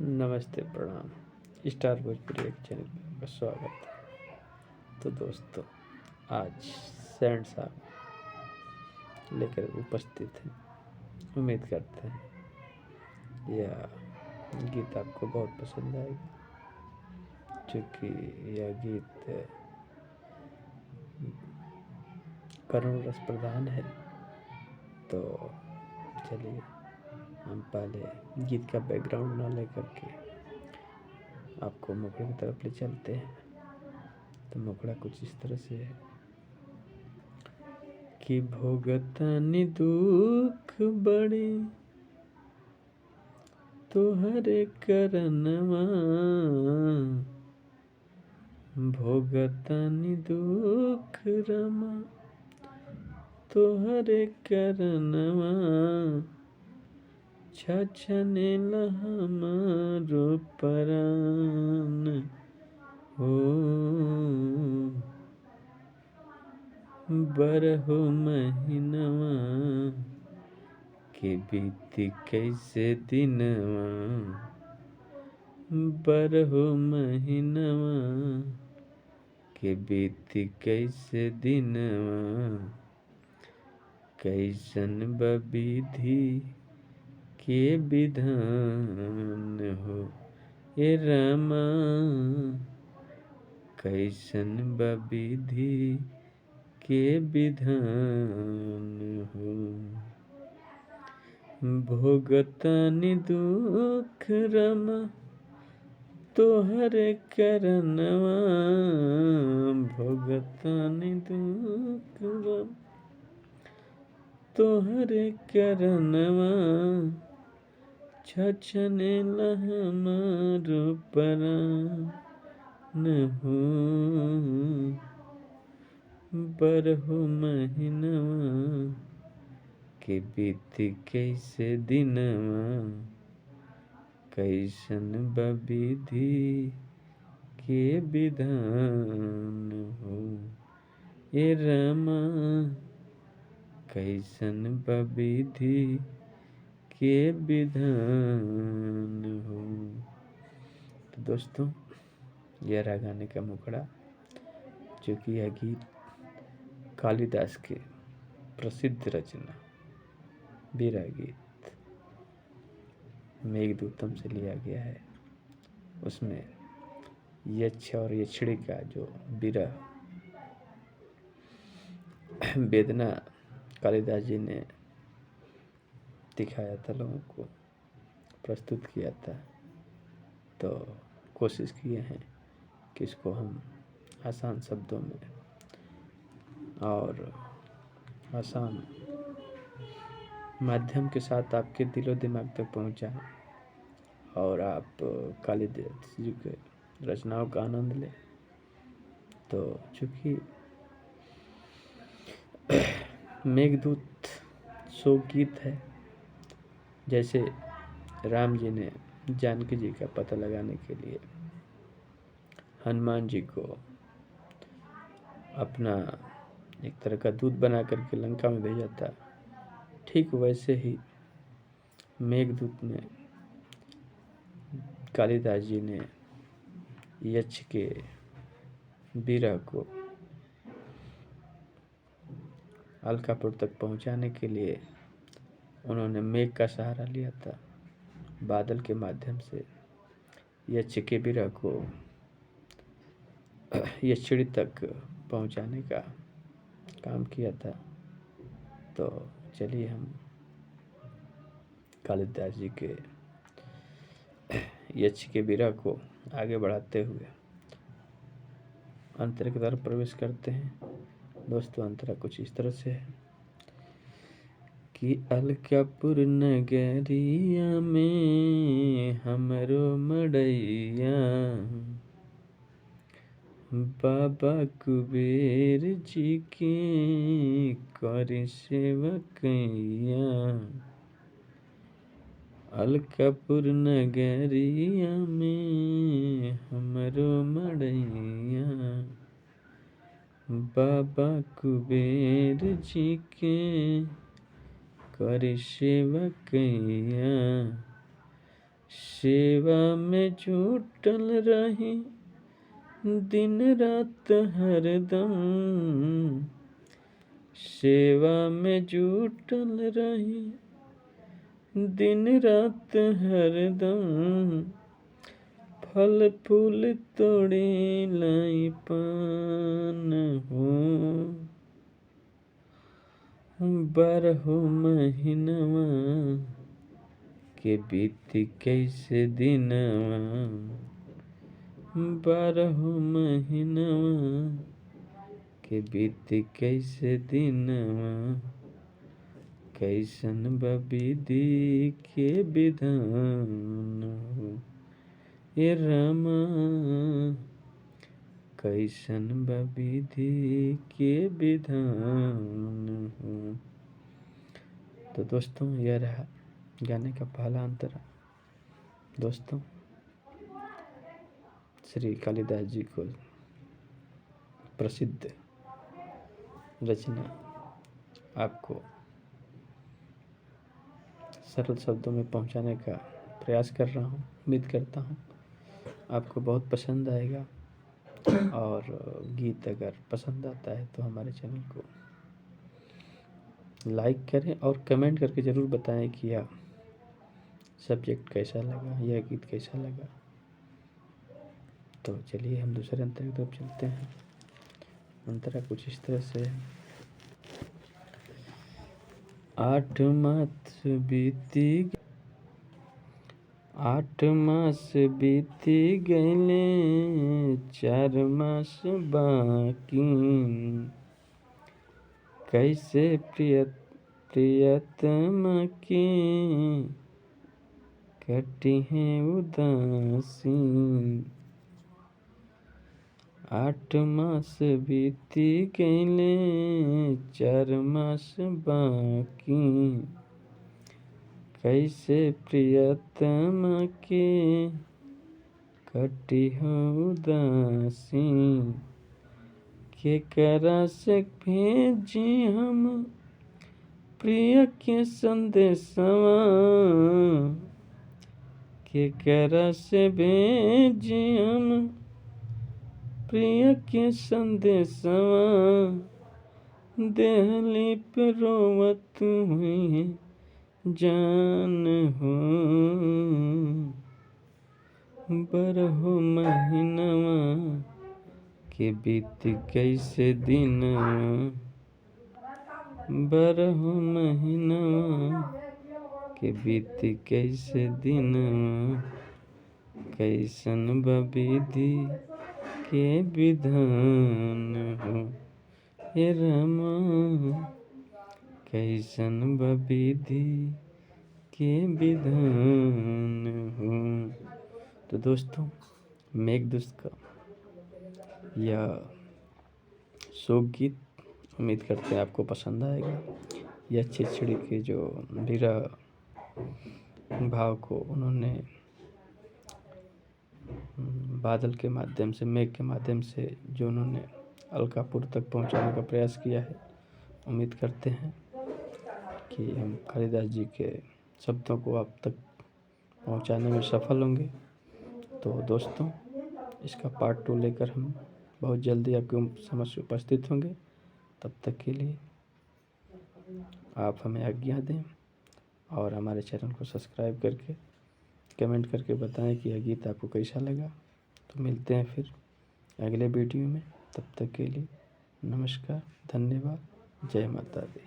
नमस्ते, प्रणाम। स्टार भोजपुरी एक चैनल में आपका स्वागत है। तो दोस्तों, आज सैंड साहब लेकर उपस्थित हैं। उम्मीद करते हैं यह गीत आपको बहुत पसंद आएगा, क्योंकि यह गीत करुण रस प्रधान है। तो चलिए हम पहले गीत का बैकग्राउंड ना लेकर के आपको मुखड़ा की तरफ ले चलते हैं। तो मुखड़ा कुछ इस तरह से है कि भोगतानी दुख बड़ी तोहरे करनवा, भोगतानी दुख रमा तोहरे करनवा, छछनेला हमारो परान हो, बरहो महीनवा के बीती कैसे दिनवा, बरहो महीनवा के बीती कैसे दिनवा, कैसन बविधि के विधान हो ए रामा, कैसन बविधि के विधान हो, भोगतानी दुख रमा तोहरे करनवा, भोगतानी दुख रमा तोहरे करनवा, छछनेला हमारो परान हो, बरहो महीनवा के बीती कैसे दिनवा, कैसन बविधि के विधान हो ए रामा, कैसन बविधि के विधान हो। तो दोस्तों, यह रहा गाने का मुखड़ा, जो कि यह गीत कालिदास के प्रसिद्ध रचना विरह गीत मेघदूतम से लिया गया है। उसमें यक्ष और यक्षिणी का जो विरह वेदना कालिदास जी ने दिखाया था, लोगों को प्रस्तुत किया था। तो कोशिश किए हैं कि इसको हम आसान शब्दों में और आसान माध्यम के साथ आपके दिलो दिमाग तक पहुंचाएं और आप कालिदास जी के रचनाओं का आनंद लें। तो चूँकि मेघदूत शोक गीत है, जैसे राम जी ने जानकी जी का पता लगाने के लिए हनुमान जी को अपना एक तरह का दूत बना करके लंका में भेजा था, ठीक वैसे ही मेघदूत में कालिदास जी ने यक्ष के विरह को अलकापुर तक पहुंचाने के लिए उन्होंने मेघ का सहारा लिया था। बादल के माध्यम से यक्ष के विरह को यक्षिणी तक पहुंचाने का काम किया था। तो चलिए हम कालिदास जी के यक्ष के विरह को आगे बढ़ाते हुए अंतरा की तरफ प्रवेश करते हैं। दोस्तों, अंतरा कुछ इस तरह से है कि अलकापुर नगरिया में हमरो मड़ैया, बाबा कुबेर जी के कर सेवकैया, अलकापुर नगरिया में हमरो मड़ैया, बाबा कुबेर जी के कर सेवकैया, सेवा में जुटल रही दिन रात हरदम, सेवा में जुटल रही दिन रात हरदम, फल फूल तोड़ी लाई पान हो, 12 महीनवा के बीती कैसे दिनवा, 12 महीनवा के बीती कैसे दिनवा, कैसन बा विधि के विधान हो, ये रामा कैसन बा विधि के विधान हो। तो दोस्तों यह रहा गाने का पहला अंतरा। दोस्तों श्री कालिदास जी को प्रसिद्ध रचना आपको सरल शब्दों में पहुंचाने का प्रयास कर रहा हूं। उम्मीद करता हूं आपको बहुत पसंद आएगा, और गीत अगर पसंद आता है तो हमारे चैनल को लाइक करें और कमेंट करके ज़रूर बताएं कि यह सब्जेक्ट कैसा लगा, यह गीत कैसा लगा। तो चलिए हम दूसरे अंतर की तरफ चलते हैं। अंतरा कुछ इस तरह से है। 8 मास बीती गईले, 4 मास बाकी, कैसे प्रियतमा की कटी है उदासी। 8 मास बीती गईले, 4 मास बाकी, कैसे प्रियतमा के कटी हो उदासी। केकरा से भेजी हम प्रिय के संदेशवा, केकरा से भेजी हम प्रिय के संदेशवा, देहली पे रोवत हुई जान हो, 12 महीनवा के बीत कैसे दिनवा, 12 महीनवा के बीत कैसे दिनवा, कैसन बा विधि के विधान हो, हे रामा कैसन बा विधि के विधान हो। तो दोस्तों मेघदूत का यह शोक गीत उम्मीद करते हैं आपको पसंद आएगा। यह चिड़चिड़ी के जो विरह भाव को उन्होंने बादल के माध्यम से, मेघ के माध्यम से जो उन्होंने अलकापुर तक पहुंचाने का प्रयास किया है, उम्मीद करते हैं कि हम कालिदास जी के शब्दों को आप तक पहुंचाने में सफल होंगे। तो दोस्तों इसका पार्ट 2 लेकर हम बहुत जल्दी आपके समक्ष उपस्थित होंगे। तब तक के लिए आप हमें आज्ञा दें और हमारे चैनल को सब्सक्राइब करके कमेंट करके बताएं कि यह गीत आपको कैसा लगा। तो मिलते हैं फिर अगले वीडियो में। तब तक के लिए नमस्कार, धन्यवाद, जय माता दी।